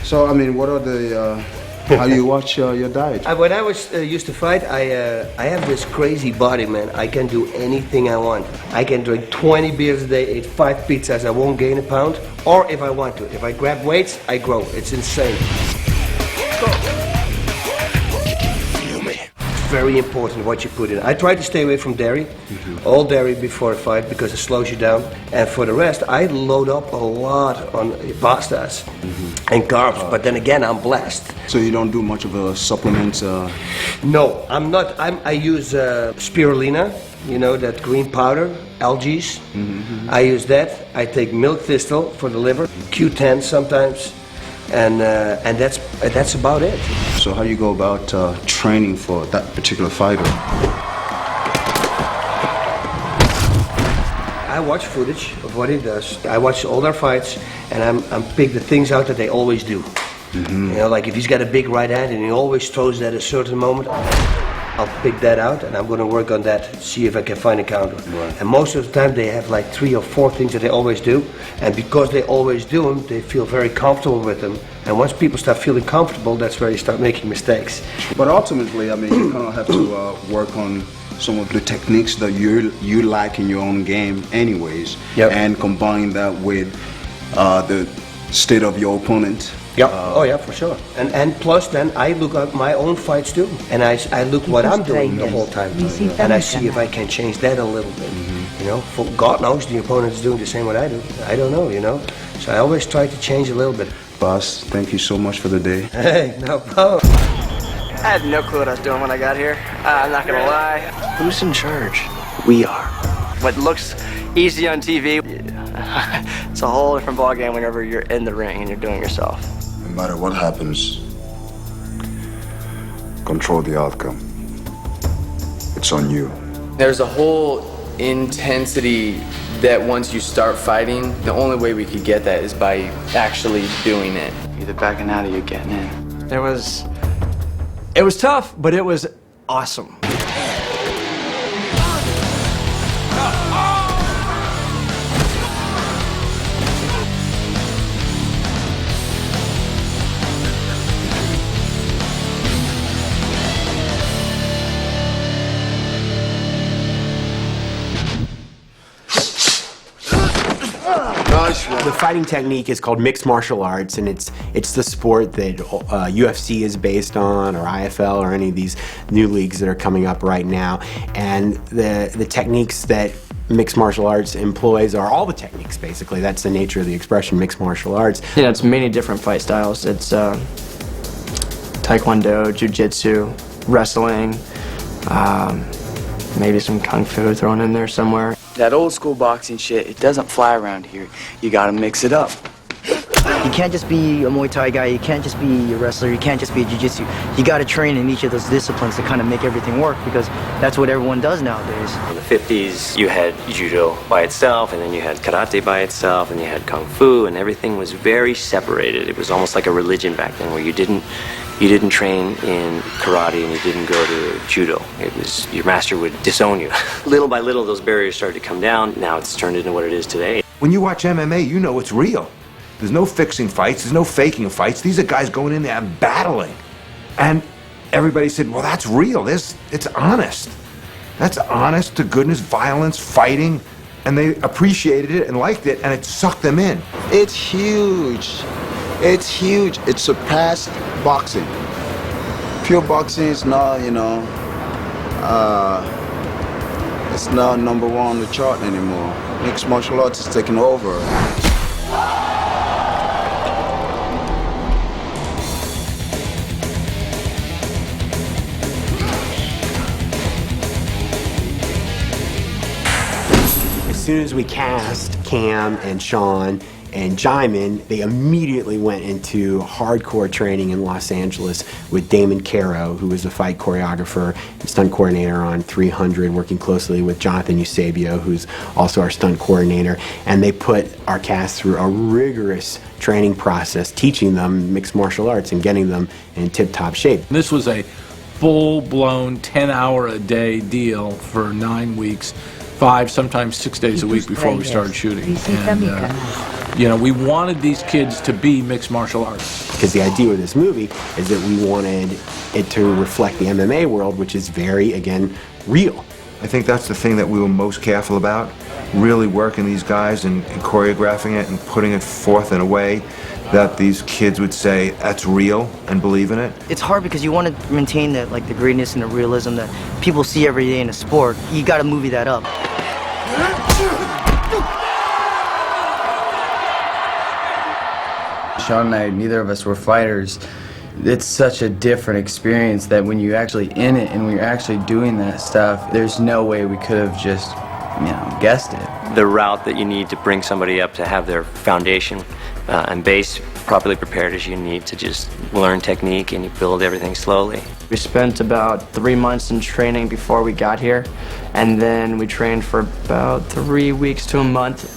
[SPEAKER 4] So, I mean, what are the, how do you watch your diet?
[SPEAKER 3] When I was used to fight, I have this crazy body, man. I can do anything I want. I can drink 20 beers a day, eat 5 pizzas, I won't gain a pound. Or if I want to. If I grab weights, I grow. It's insane. Very important what you put in. I try to stay away from dairy, all dairy before a fight because it slows you down. And for the rest, I load up a lot on pastas and carbs. But then again, I'm blessed.
[SPEAKER 4] So you don't do much of a supplements?
[SPEAKER 3] No, I'm not. I use spirulina, you know, that green powder, algae. I use that. I take milk thistle for the liver, Q10 sometimes. And that's about it.
[SPEAKER 4] So how do you go about training for that particular fighter?
[SPEAKER 3] I watch footage of what he does. I watch all their fights, and I'm pick the things out that they always do. You know, like if he's got a big right hand and he always throws it at a certain moment, I'll pick that out and I'm going to work on that, see if I can find a counter. Right. And most of the time they have like 3 or 4 things that they always do, and because they always do them, they feel very comfortable with them. And once people start feeling comfortable, that's where you start making mistakes.
[SPEAKER 4] But ultimately, I mean, you kind of have to work on some of the techniques that you like in your own game anyways, and combine that with the state of your opponent.
[SPEAKER 3] Yeah. Oh yeah, for sure. And plus then I look at my own fights too. And I look what I'm doing the whole time. And I see if I can change that a little bit. You know, for God knows the opponent is doing the same what I do. I don't know, you know. So I always try to change a little bit.
[SPEAKER 4] Boss, thank you so much for the day.
[SPEAKER 3] Hey, no problem.
[SPEAKER 5] I had no clue what I was doing when I got here. I'm not gonna lie. Who's in charge? We are. What looks easy on TV, it's a whole different ballgame whenever you're in the ring and you're doing it yourself.
[SPEAKER 4] No matter what happens, control the outcome. It's on you.
[SPEAKER 2] There's a whole intensity that once you start fighting, the only way we could get that is by actually doing it. Either backing out or you're getting in.
[SPEAKER 5] It was tough, but it was awesome.
[SPEAKER 6] The fighting technique is called mixed martial arts, and it's the sport that UFC is based on, or IFL, or any of these new leagues that are coming up right now. And the techniques that mixed martial arts employs are all the techniques, basically. That's the nature of the expression, mixed martial arts.
[SPEAKER 5] You know, it's many different fight styles. It's Taekwondo, Jiu-Jitsu, wrestling, maybe some Kung Fu thrown in there somewhere.
[SPEAKER 2] That old school boxing shit, it doesn't fly around here. You gotta mix it up.
[SPEAKER 7] You can't just be a Muay Thai guy, you can't just be a wrestler, you can't just be a Jiu-Jitsu. You gotta train in each of those disciplines to kind of make everything work, because that's what everyone does nowadays.
[SPEAKER 8] In the 50s, you had Judo by itself, and then you had Karate by itself, and you had Kung Fu, and everything was very separated. It was almost like a religion back then, where you didn't train in karate and you didn't go to judo. It was, your master would disown you. Little by little, those barriers started to come down. Now it's turned into what it is today.
[SPEAKER 9] When you watch MMA, you know it's real. There's no fixing fights, there's no faking fights. These are guys going in there and battling. And everybody said, well, that's real. It's honest. That's honest to goodness violence, fighting. And they appreciated it and liked it, and it sucked them in.
[SPEAKER 4] It's huge. It's huge. It surpassed boxing. Pure boxing is not, you know, it's not number 1 on the chart anymore. Mixed martial arts is taking over.
[SPEAKER 6] As soon as we cast Cam and Sean and Jaimin, they immediately went into hardcore training in Los Angeles with Damon Caro, who was a fight choreographer and stunt coordinator on 300, working closely with Jonathan Eusebio, who's also our stunt coordinator. And they put our cast through a rigorous training process, teaching them mixed martial arts and getting them in tip-top shape.
[SPEAKER 10] This was a full-blown 10-hour-a-day deal for 9 weeks, 5, sometimes 6 days a week before we started shooting. And, you know, we wanted these kids to be mixed martial artists.
[SPEAKER 6] Because the idea with this movie is that we wanted it to reflect the MMA world, which is very, again, real.
[SPEAKER 9] I think that's the thing that we were most careful about, really working these guys and choreographing it and putting it forth in a way that these kids would say that's real and believe in it.
[SPEAKER 7] It's hard because you want to maintain the greatness and the realism that people see every day in a sport. You got to movie that up.
[SPEAKER 2] Sean and I, neither of us were fighters. It's such a different experience that when you're actually in it and when you're actually doing that stuff, there's no way we could have just, you know, guessed it.
[SPEAKER 8] The route that you need to bring somebody up to have their foundation and base properly prepared is you need to just learn technique and you build everything slowly.
[SPEAKER 5] We spent about 3 months in training before we got here, and then we trained for about 3 weeks to a month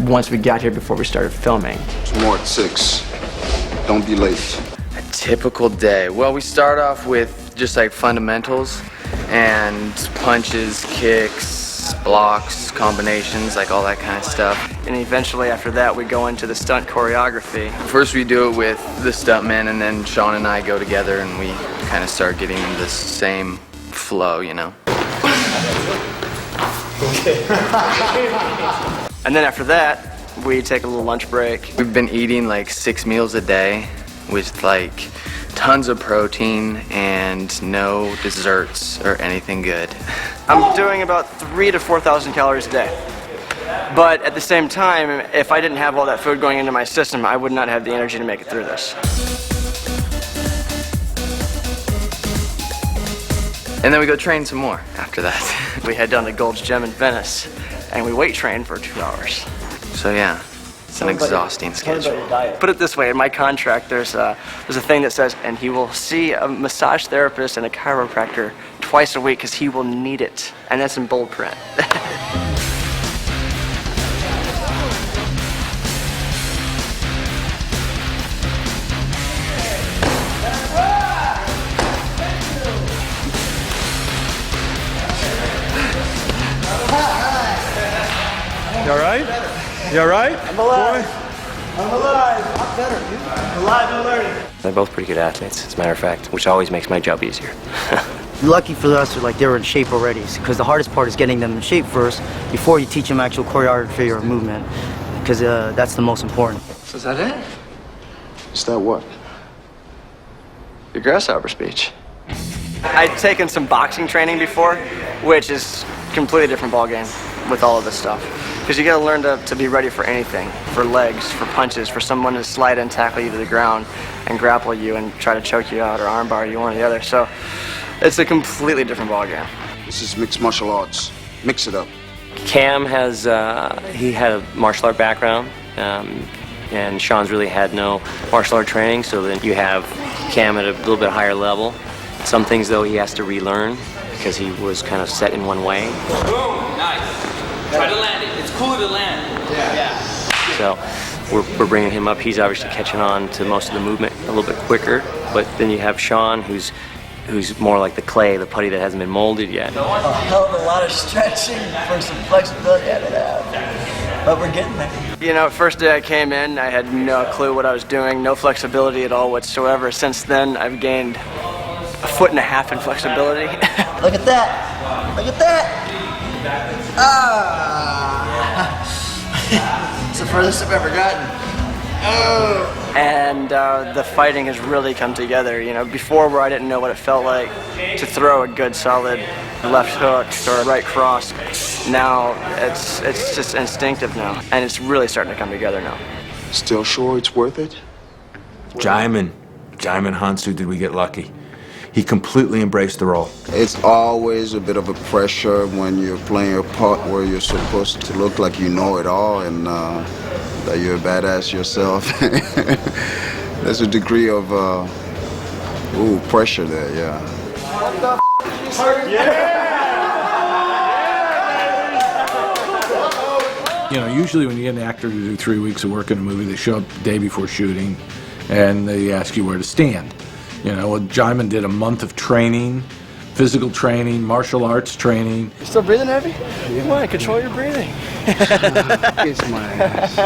[SPEAKER 5] once we got here before we started filming.
[SPEAKER 4] Tomorrow at 6. Don't be late.
[SPEAKER 2] A typical day. Well, we start off with just like fundamentals and punches, kicks, blocks, combinations, like all that kind of stuff.
[SPEAKER 5] And eventually after that we go into the stunt choreography.
[SPEAKER 2] First we do it with the stuntmen, and then Sean and I go together and we kind of start getting in the same flow, you know.
[SPEAKER 5] And then after that, we take a little lunch break.
[SPEAKER 2] We've been eating like 6 meals a day with like tons of protein and no desserts or anything good.
[SPEAKER 5] I'm doing about 3,000 to 4,000 calories a day. But at the same time, if I didn't have all that food going into my system, I would not have the energy to make it through this.
[SPEAKER 2] And then we go train some more after that.
[SPEAKER 5] We head down to Gold's Gym in Venice, and we weight train for 2 hours.
[SPEAKER 2] So yeah, it's an exhausting schedule.
[SPEAKER 5] Put it this way, in my contract, there's a thing that says, and he will see a massage therapist and a chiropractor twice a week because he will need it. And that's in bold print.
[SPEAKER 10] You all right? You all right?
[SPEAKER 5] I'm alive. I'm alive. I'm better, dude. I'm alive and learning.
[SPEAKER 8] They're both pretty good athletes, as a matter of fact, which always makes my job easier.
[SPEAKER 7] Lucky for us, they were in shape already, because the hardest part is getting them in shape first before you teach them actual choreography or movement, because that's the most important.
[SPEAKER 5] So is that it?
[SPEAKER 4] Is that what?
[SPEAKER 5] Your grasshopper speech. I'd taken some boxing training before, which is a completely different ballgame with all of this stuff. Because you gotta learn to be ready for anything, for legs, for punches, for someone to slide and tackle you to the ground and grapple you and try to choke you out or armbar you, one or the other. So it's a completely different ballgame.
[SPEAKER 4] This is mixed martial arts. Mix it up.
[SPEAKER 8] Cam has, he had a martial art background, and Sean's really had no martial art training, so then you have Cam at a little bit higher level. Some things, though, he has to relearn because he was kind of set in one way.
[SPEAKER 11] Boom, nice. Try to land it. It's cooler to land. Yeah.
[SPEAKER 8] So we're bringing him up. He's obviously catching on to most of the movement a little bit quicker, but then you have Sean, who's more like the clay, the putty that hasn't been molded yet.
[SPEAKER 12] A hell of a lot of stretching for some flexibility out of that. But we're getting there.
[SPEAKER 5] You know, first day I came in, I had no clue what I was doing, no flexibility at all whatsoever. Since then, I've gained 1.5 foot in flexibility.
[SPEAKER 12] Look at that. Look at that. It's the furthest I've ever gotten. Oh.
[SPEAKER 5] And the fighting has really come together. You know, before where I didn't know what it felt like to throw a good solid left hook or a right cross. Now it's just instinctive now, and it's really starting to come together now.
[SPEAKER 4] Still sure it's worth it?
[SPEAKER 9] Jaimin Hansu, did we get lucky? He completely embraced the role.
[SPEAKER 4] It's always a bit of a pressure when you're playing a part where you're supposed to look like you know it all and that you're a badass yourself. There's a degree of pressure there, yeah.
[SPEAKER 5] What the f*** you, sir? Yeah!
[SPEAKER 10] You know, usually when you get an actor to do 3 weeks of work in a movie, they show up the day before shooting and they ask you where to stand. You know, well, Jaimin did a month of training, physical training, martial arts training.
[SPEAKER 5] You still breathing heavy? You want to control your breathing.
[SPEAKER 4] Kiss my ass.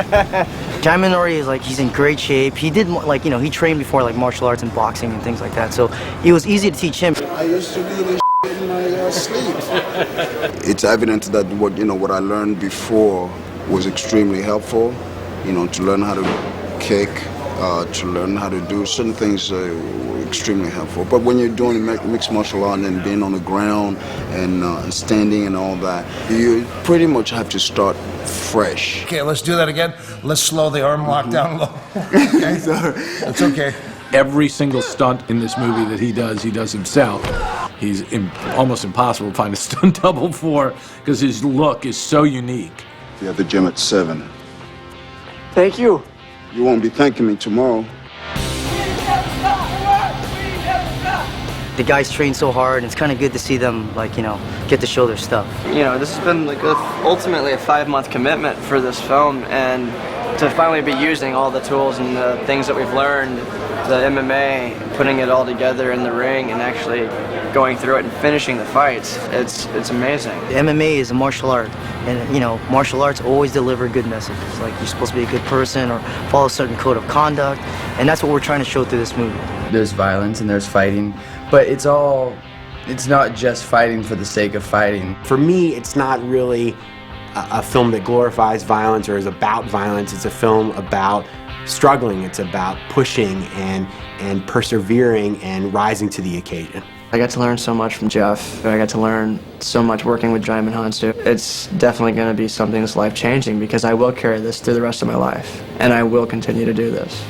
[SPEAKER 7] Jaimin already is like, he's in great shape. He did, like, you know, he trained before like martial arts and boxing and things like that. So it was easy to teach him.
[SPEAKER 4] I used to do this in my sleep. It's evident that what I learned before was extremely helpful. You know, to learn how to kick, to learn how to do certain things were extremely helpful. But when you're doing mixed martial art and being on the ground and standing and all that, you pretty much have to start fresh.
[SPEAKER 1] Okay, let's do that again. Let's slow the arm lock down low. Okay? It's okay.
[SPEAKER 10] Every single stunt in this movie that he does himself. He's almost impossible to find a stunt double for because his look is so unique.
[SPEAKER 4] Be at the gym at 7.
[SPEAKER 5] Thank you.
[SPEAKER 4] You won't be thanking me tomorrow.
[SPEAKER 7] The guys train so hard, and it's kind of good to see them, like, you know, get to show their stuff.
[SPEAKER 5] You know, this has been like ultimately a 5-month commitment for this film, and to finally be using all the tools and the things that we've learned, the MMA, putting it all together in the ring and actually going through it and finishing the fights, it's amazing.
[SPEAKER 7] MMA is a martial art, and, you know, martial arts always deliver good messages. Like, you're supposed to be a good person or follow a certain code of conduct, and that's what we're trying to show through this movie.
[SPEAKER 2] There's violence and there's fighting, but it's not just fighting for the sake of fighting.
[SPEAKER 6] For me, it's not really a film that glorifies violence or is about violence. It's a film about struggling. It's about pushing and persevering and rising to the occasion.
[SPEAKER 5] I got to learn so much from Jeff. I got to learn so much working with Jaimin Hansu. It's definitely going to be something that's life-changing because I will carry this through the rest of my life, and I will continue to do this.